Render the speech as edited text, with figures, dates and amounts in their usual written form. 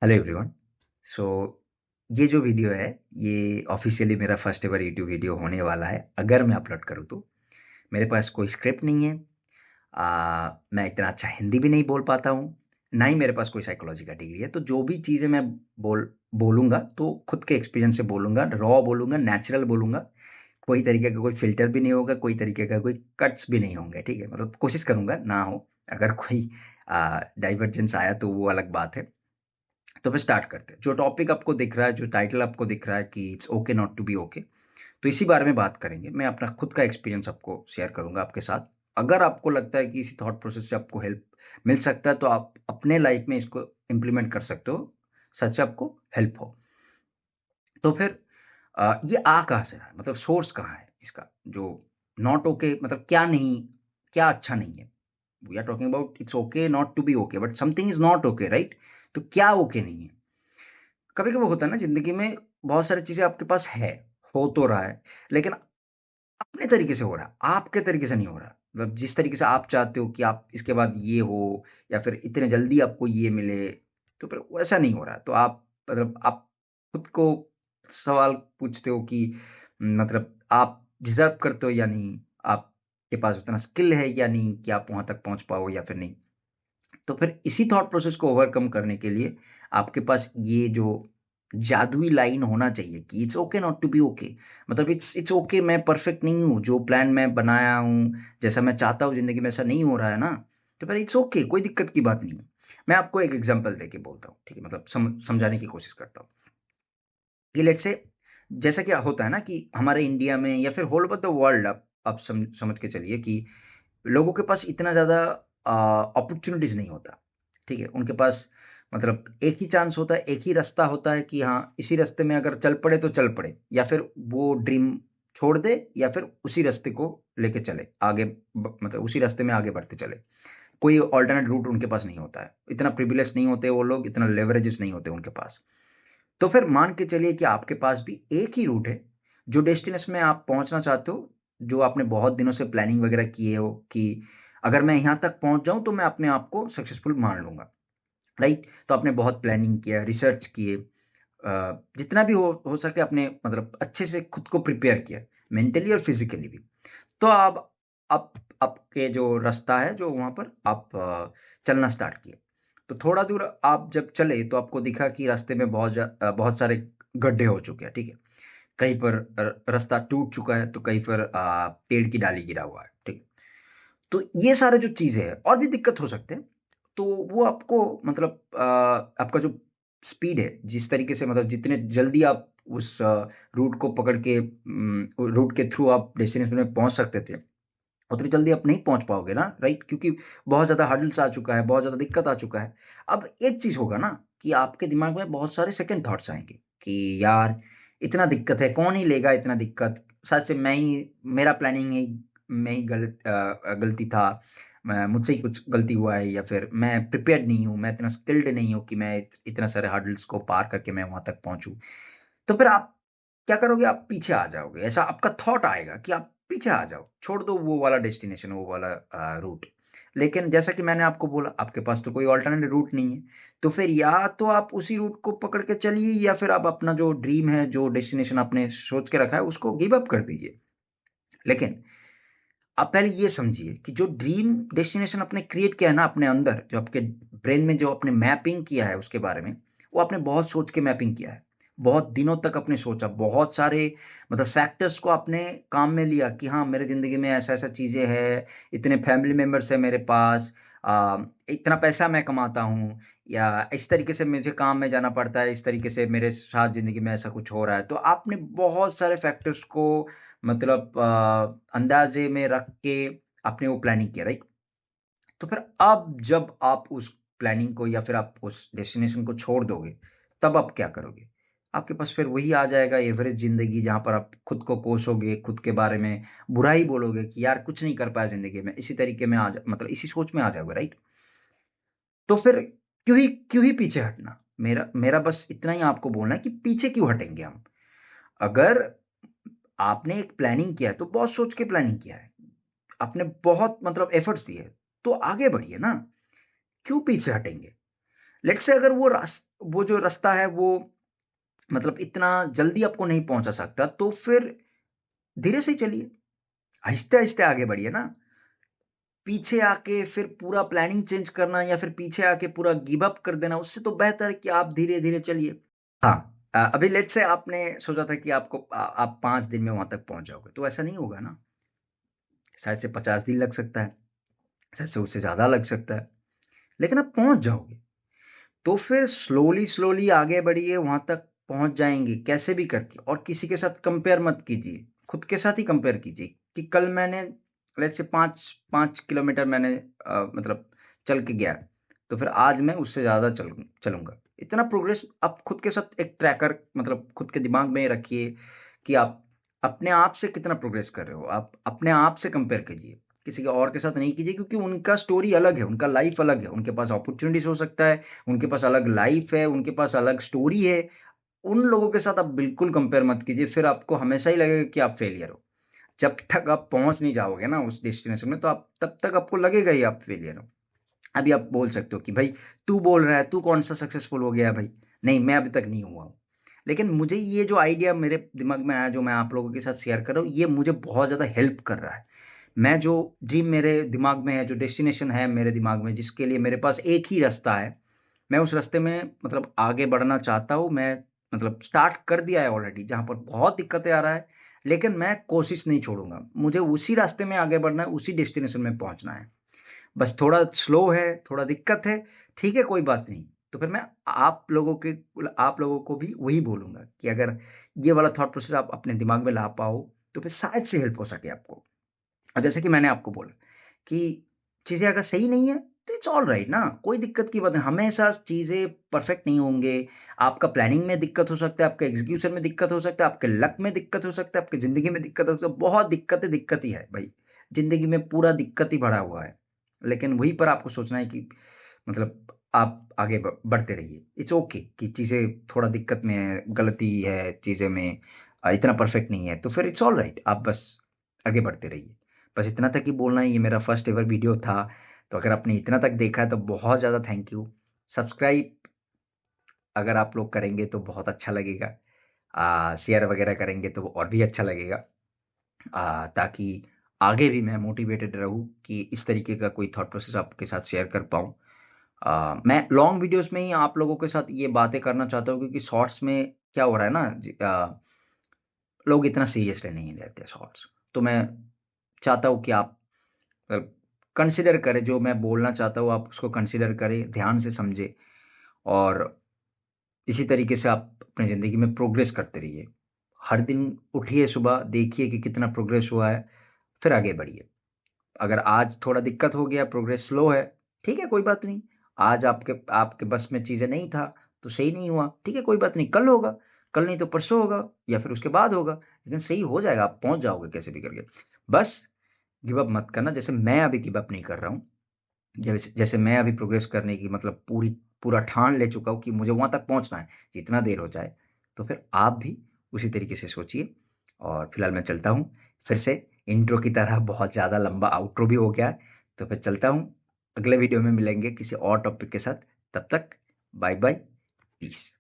Hello everyone. सो ये जो video है ये ऑफिशियली मेरा फर्स्ट एवर यूट्यूब वीडियो होने वाला है अगर मैं अपलोड करूँ तो। मेरे पास कोई स्क्रिप्ट नहीं है। मैं इतना अच्छा हिंदी भी नहीं बोल पाता हूँ, ना ही मेरे पास कोई साइकोलॉजी का डिग्री है। तो जो भी चीज़ें मैं बोलूँगा तो खुद के एक्सपीरियंस से बोलूँगा, रॉ बोलूँगा, नेचुरल बोलूँगा। कोई तरीके का कोई फ़िल्टर भी नहीं होगा, कोई तरीके का कोई कट्स भी नहीं होंगे, ठीक है? मतलब कोशिश करूँगा ना हो। अगर कोई डाइवर्जेंस आया तो वो अलग बात है। तो फिर स्टार्ट करते हैं। जो टॉपिक आपको दिख रहा है, जो टाइटल आपको दिख रहा है कि it's okay not to be okay, तो इसी बारे में बात करेंगे। मैं अपना खुद का एक्सपीरियंस आपको शेयर करूँगा आपके साथ। अगर आपको लगता है कि इसी थॉट प्रोसेस से आपको हेल्प मिल सकता है, तो आप अपने लाइफ में इसको इम्प्लीमेंट कर सकते हो, सच से आपको हेल्प हो। तो फिर ये आ कहाँ से रहा है? मतलब सोर्स कहाँ है इसका? जो नॉट ओके मतलब क्या नहीं, क्या अच्छा नहीं है? We are talking about it's okay not to be okay, but something is not okay, right? तो क्या ओके नहीं है? कभी-कभी होता है ना ज़िंदगी में, बहुत सारी चीज़ें आपके पास है, हो तो रहा है, लेकिन अपने तरीके से हो रहा है, आपके तरीके से नहीं हो रहा। मतलब जिस तरीके से आप चाहते हो कि आप इसके बाद ये हो या फिर इतने जल्दी आपको ये मिले, तो फिर वैसा नहीं हो रहा। तो आप मतलब आप खुद को सवाल पूछते हो कि मतलब आप डिज़र्व करते हो या नहीं? आपके पास उतना स्किल है या नहीं कि आप वहाँ तक पहुँच पाओ या फिर नहीं? तो फिर इसी थॉट प्रोसेस को ओवरकम करने के लिए आपके पास ये जो जादुई लाइन होना चाहिए कि it's okay not to be okay. मतलब इट्स इट्स ओके, मैं परफेक्ट नहीं हूँ, जो प्लान मैं बनाया हूँ, जैसा मैं चाहता हूँ ज़िंदगी में ऐसा नहीं हो रहा है ना, तो फिर इट्स ओके, कोई दिक्कत की बात नहीं है। मैं आपको एक एग्ज़ाम्पल देके बोलता हूँ, ठीक है? मतलब समझाने की कोशिश करता हूँ कि लेट्स से जैसा कि होता है ना कि हमारे इंडिया में या फिर होल ओवर द वर्ल्ड, आप समझ के चलिए कि लोगों के पास इतना ज़्यादा अपॉर्च्युनिटीज़ नहीं होता, ठीक है? उनके पास मतलब एक ही चांस होता है, एक ही रास्ता होता है कि हाँ, इसी रास्ते में अगर चल पड़े तो चल पड़े, या फिर वो ड्रीम छोड़ दे या फिर उसी रास्ते को लेके चले, आगे मतलब उसी रास्ते में आगे बढ़ते चले। कोई अल्टरनेट रूट उनके पास नहीं होता है। इतना प्रिविलेज्ड नहीं होते वो लोग, इतना लेवरेजेस नहीं होते उनके पास। तो फिर मान के चलिए कि आपके पास भी एक ही रूट है, जो डेस्टिनेशन में आप पहुँचना चाहते हो, जो आपने बहुत दिनों से प्लानिंग वगैरह किए हो कि अगर मैं यहाँ तक पहुँच जाऊँ तो मैं अपने आप को सक्सेसफुल मान लूँगा, राइट? तो आपने बहुत प्लानिंग किया, रिसर्च किए, जितना भी हो सके आपने मतलब अच्छे से खुद को प्रिपेयर किया, मेंटली और फिज़िकली भी। तो अब आप आपके जो रास्ता है, जो वहाँ पर आप चलना स्टार्ट किए। तो थोड़ा दूर आप जब चले तो आपको दिखा कि रास्ते में बहुत सारे गड्ढे हो चुके हैं, ठीक है? कहीं पर रास्ता टूट चुका है, तो कहीं पर पेड़ की डाली गिरा हुआ है, ठीक है? तो ये सारे जो चीज़ें हैं और भी दिक्कत हो सकते हैं, तो वो आपको मतलब आपका जो स्पीड है, जिस तरीके से मतलब जितने जल्दी आप उस रूट को पकड़ के रूट के थ्रू आप डेस्टिनेशन में पहुँच सकते थे, उतनी जल्दी आप नहीं पहुँच पाओगे ना, राइट? क्योंकि बहुत ज़्यादा हर्डल्स आ चुका है, बहुत ज़्यादा दिक्कत आ चुका है। अब एक चीज़ होगा ना कि आपके दिमाग में बहुत सारे सेकंड थॉट्स आएँगे कि यार इतना दिक्कत है, कौन ही लेगा इतना दिक्कत? शायद से मेरा प्लानिंग ही में ही गलती था। मुझसे ही कुछ गलती हुआ है या फिर मैं प्रिपेयर्ड नहीं हूँ, मैं इतना स्किल्ड नहीं हूँ कि मैं इतना सारे हर्डल्स को पार करके मैं वहाँ तक पहुँचूँ। तो फिर आप क्या करोगे? आप पीछे आ जाओगे। ऐसा आपका थॉट आएगा कि आप पीछे आ जाओ, छोड़ दो वो वाला डेस्टिनेशन, वो वाला रूट। लेकिन जैसा कि मैंने आपको बोला, आपके पास तो कोई अल्टरनेट रूट नहीं है। तो फिर या तो आप उसी रूट को पकड़ के चलिए या फिर आप अपना जो ड्रीम है, जो डेस्टिनेशन आपने सोच के रखा है, उसको गिव अप कर दीजिए। लेकिन आप पहले ये समझिए कि जो ड्रीम डेस्टिनेशन आपने क्रिएट किया है ना अपने अंदर, जो आपके ब्रेन में जो आपने मैपिंग किया है उसके बारे में, वो आपने बहुत सोच के मैपिंग किया है। बहुत दिनों तक आपने सोचा, बहुत सारे मतलब फैक्टर्स को आपने काम में लिया कि हाँ, मेरे ज़िंदगी में ऐसा-ऐसा चीज़ें हैं, इतने फैमिली मेंबर्स हैं मेरे पास, इतना पैसा मैं कमाता हूँ या इस तरीके से मुझे काम में जाना पड़ता है, इस तरीके से मेरे साथ ज़िंदगी में ऐसा कुछ हो रहा है। तो आपने बहुत सारे फैक्टर्स को मतलब अंदाज़े में रख के आपने वो प्लानिंग किया, राइट? तो फिर अब जब आप उस प्लानिंग को या फिर आप उस डेस्टिनेशन को छोड़ दोगे, तब आप क्या करोगे? आपके पास फिर वही आ जाएगा एवरेज ज़िंदगी, जहाँ पर आप खुद को कोसोगे, खुद के बारे में बुरा ही बोलोगे कि यार कुछ नहीं कर पाया ज़िंदगी में, इसी तरीके में मतलब इसी सोच में आ जाओगे, राइट? तो फिर क्यों ही पीछे हटना? मेरा मेरा बस इतना ही आपको बोलना है कि पीछे क्यों हटेंगे हम? अगर आपने एक प्लानिंग किया है, तो बहुत सोच के प्लानिंग किया है। आपने बहुत मतलब एफर्ट्स दिए, तो आगे बढ़िए ना, क्यों पीछे हटेंगे? लेट्स से अगर वो जो रास्ता है वो मतलब इतना जल्दी आपको नहीं पहुंचा सकता, तो फिर धीरे से ही चलिए, आहिस्ते आहिस्ते आगे बढ़िए ना। पीछे आके फिर पूरा प्लानिंग चेंज करना या फिर पीछे आके पूरा गिव अप कर देना, उससे तो बेहतर है कि आप धीरे धीरे चलिए। हाँ, अभी लेट्स से आपने सोचा था कि आप 5 दिन में वहां तक पहुंच जाओगे, तो ऐसा नहीं होगा ना। शायद से 50 दिन लग सकता है, शायद से उससे ज़्यादा लग सकता है, लेकिन आप पहुंच जाओगे। तो फिर स्लोली स्लोली आगे बढ़िए, वहां तक पहुंच जाएंगे कैसे भी करके। और किसी के साथ कंपेयर मत कीजिए, खुद के साथ ही कंपेयर कीजिए कि कल मैंने लेट्स से 5 किलोमीटर मैंने मतलब चल के गया, तो फिर आज मैं उससे ज़्यादा चलूंगा। इतना प्रोग्रेस आप खुद के साथ एक ट्रैकर मतलब खुद के दिमाग में रखिए कि आप अपने आप से कितना प्रोग्रेस कर रहे हो। आप अपने आप से कंपेयर कीजिए, किसी के और के साथ नहीं कीजिए, क्योंकि उनका स्टोरी अलग है, उनका लाइफ अलग है, उनके पास अपॉर्चुनिटीज हो सकता है, उनके पास अलग लाइफ है, उनके पास अलग स्टोरी है। उन लोगों के साथ आप बिल्कुल कंपेयर मत कीजिए, फिर आपको हमेशा ही लगेगा कि आप फेलियर हो। जब तक आप पहुंच नहीं जाओगे ना उस डेस्टिनेशन में, तो आप तब तक आपको लगेगा ही आप फेलियर हो। अभी आप बोल सकते हो कि भाई तू बोल रहा है, तू कौन सा सक्सेसफुल हो गया भाई। नहीं, मैं अभी तक नहीं हुआ हूँ। लेकिन मुझे ये जो आइडिया मेरे दिमाग में आया, जो मैं आप लोगों के साथ शेयर कर रहा हूँ, ये मुझे बहुत ज़्यादा हेल्प कर रहा है। मैं जो ड्रीम मेरे दिमाग में है, जो डेस्टिनेशन है मेरे दिमाग में, जिसके लिए मेरे पास एक ही रास्ता है, मैं उस रास्ते में मतलब आगे बढ़ना चाहता हूँ। मैं मतलब स्टार्ट कर दिया है ऑलरेडी, जहाँ पर बहुत दिक्कतें आ रहा है, लेकिन मैं कोशिश नहीं छोड़ूंगा। मुझे उसी रास्ते में आगे बढ़ना है, उसी डेस्टिनेशन में पहुँचना है। बस थोड़ा स्लो है, थोड़ा दिक्कत है, ठीक है, कोई बात नहीं। तो फिर मैं आप लोगों को भी वही बोलूँगा कि अगर ये वाला थॉट प्रोसेस आप अपने दिमाग में ला पाओ, तो फिर शायद से हेल्प हो सके आपको। और जैसे कि मैंने आपको बोला कि चीज़ें अगर सही नहीं है, तो इट्स ऑलराइट ना, कोई दिक्कत की बात नहीं। हमेशा चीज़ें परफेक्ट नहीं होंगे। आपका प्लानिंग में दिक्कत हो सकता है, आपका एग्ज़ीक्यूशन में दिक्कत हो सकता है, आपके लक में दिक्कत हो सकता है, आपकी ज़िंदगी में दिक्कत हो सकता है। बहुत दिक्कत ही है भाई। ज़िंदगी में पूरा दिक्कत ही भरा हुआ है। लेकिन वहीं पर आपको सोचना है कि मतलब आप आगे बढ़ते रहिए। इट्स ओके कि चीज़ें थोड़ा दिक्कत में है, गलती है चीज़ें में, इतना परफेक्ट नहीं है, तो फिर इट्स ऑलराइट, आप बस आगे बढ़ते रहिए। बस इतना तक ही बोलना है, ये मेरा फर्स्ट एवर वीडियो था। तो अगर आपने इतना तक देखा है तो बहुत ज़्यादा थैंक यू। सब्सक्राइब अगर आप लोग करेंगे तो बहुत अच्छा लगेगा। शेयर वगैरह करेंगे तो और भी अच्छा लगेगा, ताकि आगे भी मैं मोटिवेटेड रहूँ कि इस तरीके का कोई थॉट प्रोसेस आपके साथ शेयर कर पाऊँ। मैं लॉन्ग वीडियोज़ में ही आप लोगों के साथ ये बातें करना चाहता हूँ, क्योंकि शॉर्ट्स में क्या हो रहा है ना, लोग इतना सीरियसली नहीं लेते शॉर्ट्स। तो मैं चाहता हूँ कि आप अ, कंसिडर करें, जो मैं बोलना चाहता हूँ आप उसको कंसिडर करें, ध्यान से समझें, और इसी तरीके से आप अपनी ज़िंदगी में प्रोग्रेस करते रहिए। हर दिन उठिए सुबह, देखिए कि कितना प्रोग्रेस हुआ है, फिर आगे बढ़िए। अगर आज थोड़ा दिक्कत हो गया, प्रोग्रेस स्लो है, ठीक है, कोई बात नहीं। आज आपके आपके बस में चीज़ें नहीं था, तो सही नहीं हुआ, ठीक है, कोई बात नहीं, कल होगा, कल नहीं तो परसों होगा या फिर उसके बाद होगा, लेकिन सही हो जाएगा, आप पहुँच जाओगे कैसे भी करके। बस गिव अप मत करना, जैसे मैं अभी गिव अप नहीं कर रहा हूँ। जैसे जैसे मैं अभी प्रोग्रेस करने की मतलब पूरा ठान ले चुका हूँ कि मुझे वहाँ तक पहुँचना है, जितना देर हो जाए। तो फिर आप भी उसी तरीके से सोचिए। और फिलहाल मैं चलता हूँ। फिर से इंट्रो की तरह बहुत ज़्यादा लंबा आउट्रो भी हो गया है, तो फिर चलता हूँ। अगले वीडियो में मिलेंगे किसी और टॉपिक के साथ। तब तक बाय बाय, पीस।